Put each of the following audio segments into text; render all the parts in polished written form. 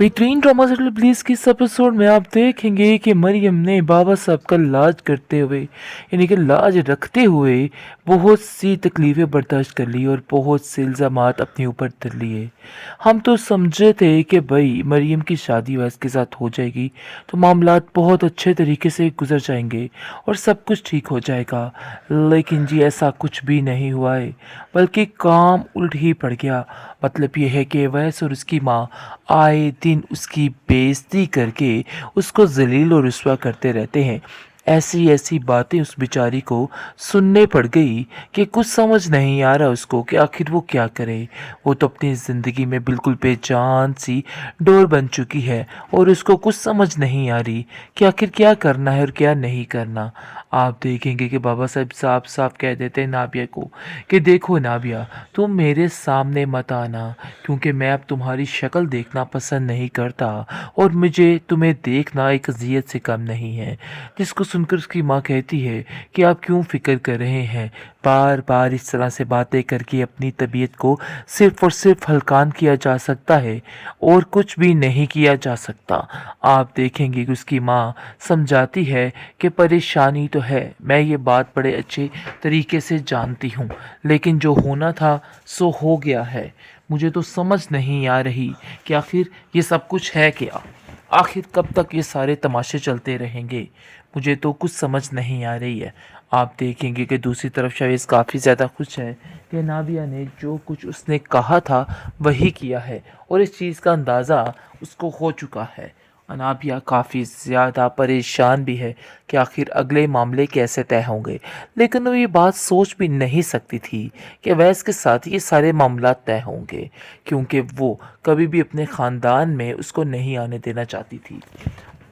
बेहतरीन drama serial please की इस एपिसोड में आप देखेंगे कि मरियम ने बाबा साहब का लाज करते हुए यानी कि लाज रखते हुए बहुत सी तकलीफ़ें बर्दाश्त कर ली और बहुत से इल्ज़ामात अपने ऊपर धर लिए। हम तो समझे थे कि भाई मरियम की शादी वैस के साथ हो जाएगी तो मामलात बहुत अच्छे तरीके से गुजर जाएंगे और सब कुछ ठीक हो जाएगा, लेकिन जी ऐसा कुछ भी नहीं हुआ है, बल्कि काम उल्ट ही पड़ गया। मतलब ये है कि वैस और उसकी माँ आए दिन उसकी बेइज्जती करके उसको ज़लील और रुस्वा करते रहते हैं। ऐसी ऐसी बातें उस बेचारी को सुनने पड़ गई कि कुछ समझ नहीं आ रहा उसको कि आखिर वो क्या करे। वो तो अपनी ज़िंदगी में बिल्कुल बेजान सी डोर बन चुकी है और उसको कुछ समझ नहीं आ रही कि आखिर क्या करना है और क्या नहीं करना। आप देखेंगे कि बाबा साहब साफ साफ कह देते हैं नाबिया को कि देखो नाबिया, तुम मेरे सामने मत आना, क्योंकि मैं अब तुम्हारी शक्ल देखना पसंद नहीं करता और मुझे तुम्हें देखना एक अजियत से कम नहीं है। जिसको सुनकर उसकी माँ कहती है कि आप क्यों फ़िक्र कर रहे हैं, बार बार इस तरह से बातें करके अपनी तबीयत को सिर्फ और सिर्फ हल्कान किया जा सकता है और कुछ भी नहीं किया जा सकता। आप देखेंगे कि उसकी माँ समझाती है कि परेशानी तो है, मैं ये बात बड़े अच्छे तरीके से जानती हूँ, लेकिन जो होना था सो हो गया है। मुझे तो समझ नहीं आ रही कि आखिर ये सब कुछ है क्या, आखिर कब तक ये सारे तमाशे चलते रहेंगे, मुझे तो कुछ समझ नहीं आ रही है। आप देखेंगे कि दूसरी तरफ शायद काफ़ी ज़्यादा खुश है कि नाबिया ने जो कुछ उसने कहा था वही किया है और इस चीज़ का अंदाज़ा उसको हो चुका है। अनाबिया काफ़ी ज़्यादा परेशान भी है कि आखिर अगले मामले कैसे तय होंगे, लेकिन वो ये बात सोच भी नहीं सकती थी कि वैस के साथ ये सारे मामला तय होंगे, क्योंकि वो कभी भी अपने ख़ानदान में उसको नहीं आने देना चाहती थी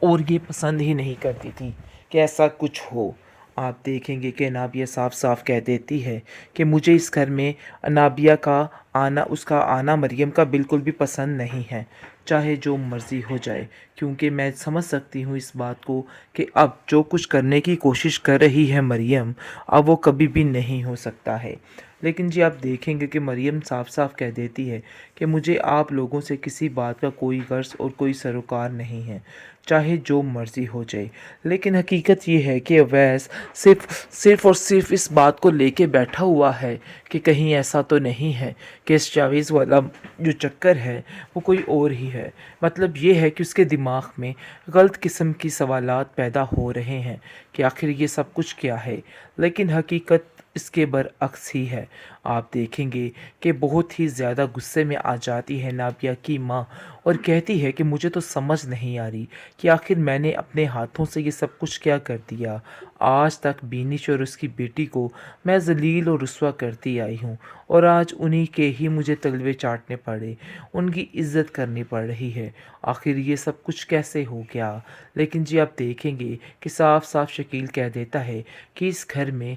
और ये पसंद ही नहीं करती थी कि ऐसा कुछ हो। आप देखेंगे कि अनाबिया साफ साफ कह देती है कि मुझे इस घर में अनाबिया का आना, उसका आना मरियम का बिल्कुल भी पसंद नहीं है, चाहे जो मर्ज़ी हो जाए, क्योंकि मैं समझ सकती हूँ इस बात को कि अब जो कुछ करने की कोशिश कर रही है मरियम, अब वो कभी भी नहीं हो सकता है। लेकिन जी आप देखेंगे कि मरियम साफ साफ कह देती है कि मुझे आप लोगों से किसी बात का कोई गर्ज और कोई सरोकार नहीं है, चाहे जो मर्ज़ी हो जाए। लेकिन हकीकत ये है कि अवैस सिर्फ़ और सिर्फ इस बात को लेके बैठा हुआ है कि कहीं ऐसा तो नहीं है कि इस जावेज़ वाला जो चक्कर है वो कोई और ही है। मतलब ये है कि उसके दिमाग में गलत किस्म की सवालात पैदा हो रहे हैं कि आखिर ये सब कुछ क्या है, लेकिन हकीकत इसके बरअक्स ही है। आप देखेंगे कि बहुत ही ज़्यादा गुस्से में आ जाती है नाबिया की माँ और कहती है कि मुझे तो समझ नहीं आ रही कि आखिर मैंने अपने हाथों से ये सब कुछ क्या कर दिया। आज तक बीनिश और उसकी बेटी को मैं ज़लील और रुस्वा करती आई हूँ और आज उन्हीं के ही मुझे तलवे चाटने पड़े, उनकी इज्जत करनी पड़ रही है। आखिर ये सब कुछ कैसे हो गया। लेकिन जी आप देखेंगे कि साफ साफ शकील कह देता है कि इस घर में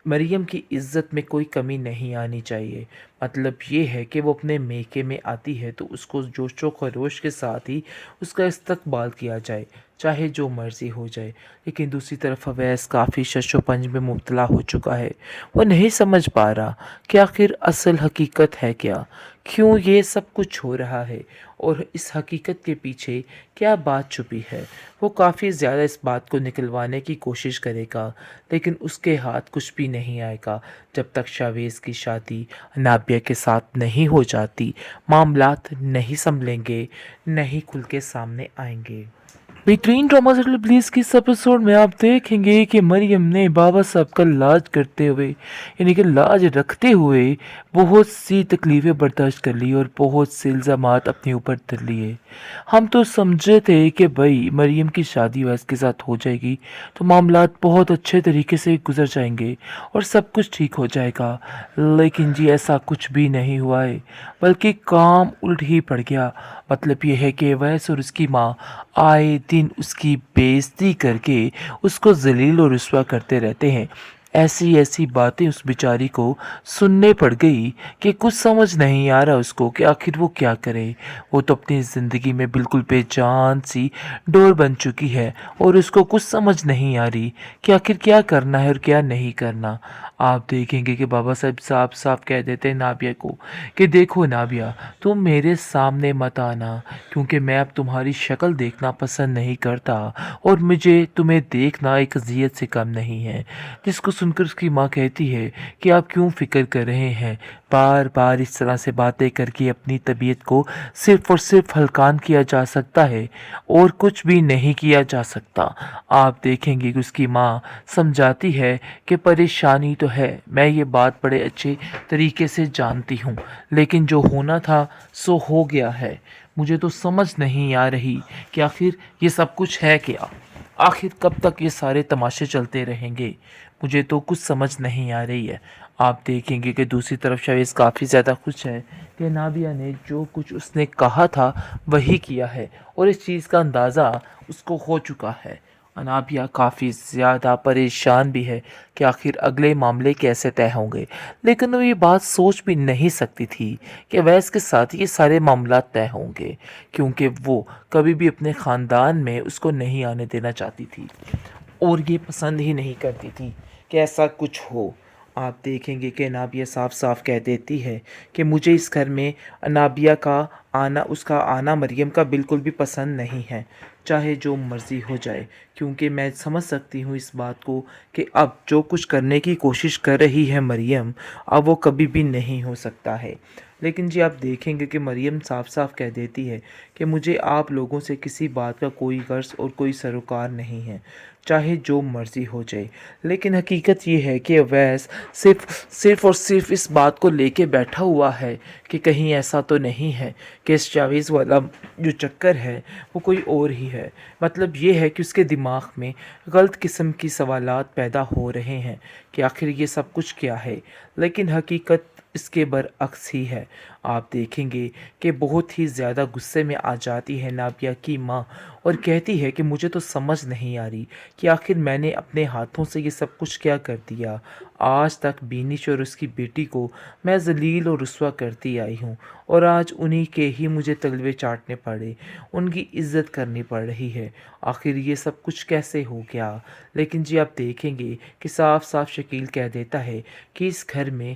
मरियम की इज़्ज़त में कोई कमी नहीं आनी चाहिए। मतलब ये है कि वो अपने मेके में आती है तो उसको जोशो खरोश के साथ ही उसका इस्तकबाल किया जाए, चाहे जो मर्ज़ी हो जाए। लेकिन दूसरी तरफ अवैस काफ़ी शशोपंज में मुब्तला हो चुका है। वो नहीं समझ पा रहा कि आखिर असल हकीकत है क्या, क्यों ये सब कुछ हो रहा है और इस हकीकत के पीछे क्या बात छुपी है। वो काफ़ी ज़्यादा इस बात को निकलवाने की कोशिश करेगा, लेकिन उसके हाथ कुछ भी नहीं आएगा जब तक शावेज़ की शादी नाबिया के साथ नहीं हो जाती। मामलात नहीं संभलेंगे, नहीं खुल के सामने आएंगे। बेहतरीन ड्रामा सीरियल प्लीज की इस एपिसोड में आप देखेंगे कि मरियम ने बाबा साहब का लाज करते हुए यानी कि लाज रखते हुए बहुत सी तकलीफ़ें बर्दाश्त कर ली और बहुत से इल्ज़ामात अपने ऊपर धर लिए। हम तो समझे थे कि भाई मरियम की शादी वैस के साथ हो जाएगी तो मामलात बहुत अच्छे तरीके से गुजर जाएंगे और सब कुछ ठीक हो जाएगा, लेकिन जी ऐसा कुछ भी नहीं हुआ है, बल्कि काम उल्ट ही पड़ गया। मतलब ये है कि वैस और उसकी माँ आए दिन उसकी बेइज्जती करके उसको ज़लील और रुस्वा करते रहते हैं। ऐसी ऐसी बातें उस बेचारी को सुनने पड़ गई कि कुछ समझ नहीं आ रहा उसको कि आखिर वो क्या करे। वो तो अपनी ज़िंदगी में बिल्कुल बेजान सी डोर बन चुकी है और उसको कुछ समझ नहीं आ रही कि आखिर क्या करना है और क्या नहीं करना। आप देखेंगे कि बाबा साहब साफ साफ कह देते हैं नाबिया को कि देखो नाबिया, तुम मेरे सामने मत आना, क्योंकि मैं अब तुम्हारी शक्ल देखना पसंद नहीं करता और मुझे तुम्हें देखना एक अजियत से कम नहीं है। जिसको सुनकर उसकी माँ कहती है कि आप क्यों फ़िक्र कर रहे हैं, बार बार इस तरह से बातें करके अपनी तबीयत को सिर्फ और सिर्फ हल्कान किया जा सकता है और कुछ भी नहीं किया जा सकता। आप देखेंगे कि उसकी माँ समझाती है कि परेशानी तो है, मैं ये बात बड़े अच्छे तरीके से जानती हूँ, लेकिन जो होना था सो हो गया है। मुझे तो समझ नहीं आ रही कि आखिर ये सब कुछ है क्या, आखिर कब तक ये सारे तमाशे चलते रहेंगे, मुझे तो कुछ समझ नहीं आ रही है। आप देखेंगे कि दूसरी तरफ शायद काफ़ी ज़्यादा खुश है कि नाबिया ने जो कुछ उसने कहा था वही किया है और इस चीज़ का अंदाज़ा उसको हो चुका है। अनाबिया काफ़ी ज़्यादा परेशान भी है कि आखिर अगले मामले कैसे तय होंगे, लेकिन वो ये बात सोच भी नहीं सकती थी कि अवैस के साथ ये सारे मामला तय होंगे, क्योंकि वो कभी भी अपने ख़ानदान में उसको नहीं आने देना चाहती थी और ये पसंद ही नहीं करती थी कि ऐसा कुछ हो। आप देखेंगे कि अनाबिया साफ साफ कह देती है कि मुझे इस घर में अनाबिया का आना, उसका आना मरियम का बिल्कुल भी पसंद नहीं है, चाहे जो मर्ज़ी हो जाए, क्योंकि मैं समझ सकती हूँ इस बात को कि अब जो कुछ करने की कोशिश कर रही है मरियम, अब वो कभी भी नहीं हो सकता है। लेकिन जी आप देखेंगे कि मरियम साफ साफ कह देती है कि मुझे आप लोगों से किसी बात का कोई गर्ज और कोई सरोकार नहीं है, चाहे जो मर्ज़ी हो जाए। लेकिन हकीकत ये है कि अवैस सिर्फ़ और सिर्फ इस बात को लेके बैठा हुआ है कि कहीं ऐसा तो नहीं है कि इस जावेज़ वाला जो चक्कर है वो कोई और ही है। मतलब ये है कि उसके दिमाग में गलत किस्म की सवालात पैदा हो रहे हैं कि आखिर ये सब कुछ क्या है, लेकिन हकीकत इसके बरअक्स ही है। आप देखेंगे कि बहुत ही ज़्यादा गुस्से में आ जाती है नाबिया की माँ और कहती है कि मुझे तो समझ नहीं आ रही कि आखिर मैंने अपने हाथों से ये सब कुछ क्या कर दिया। आज तक बीनिश और उसकी बेटी को मैं ज़लील और रुस्वा करती आई हूँ और आज उन्हीं के ही मुझे तलवे चाटने पड़े, उनकी इज्जत करनी पड़ रही है। आखिर ये सब कुछ कैसे हो गया। लेकिन जी आप देखेंगे कि साफ साफ शकील कह देता है कि इस घर में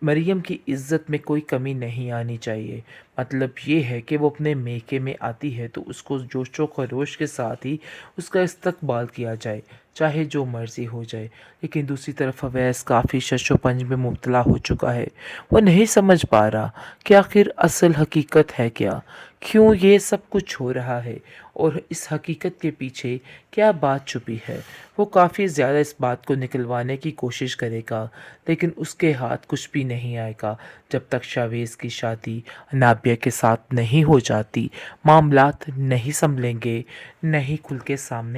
मरियम की इज़्ज़त में कोई कमी नहीं आनी चाहिए। मतलब ये है कि वो अपने मेके में आती है तो उसको जोशो खरोश के साथ ही उसका इस्तकबाल किया जाए, चाहे जो मर्ज़ी हो जाए। लेकिन दूसरी तरफ अवैस काफ़ी शशोपंज में मुब्तला हो चुका है। वो नहीं समझ पा रहा कि आखिर असल हकीकत है क्या, क्यों ये सब कुछ हो रहा है और इस हकीकत के पीछे क्या बात छुपी है। वो काफ़ी ज़्यादा इस बात को निकलवाने की कोशिश करेगा, लेकिन उसके हाथ कुछ भी नहीं आएगा जब तक शावेज़ की शादी नाबिया के साथ नहीं हो जाती। मामलात नहीं संभलेंगे, नहीं खुल के सामने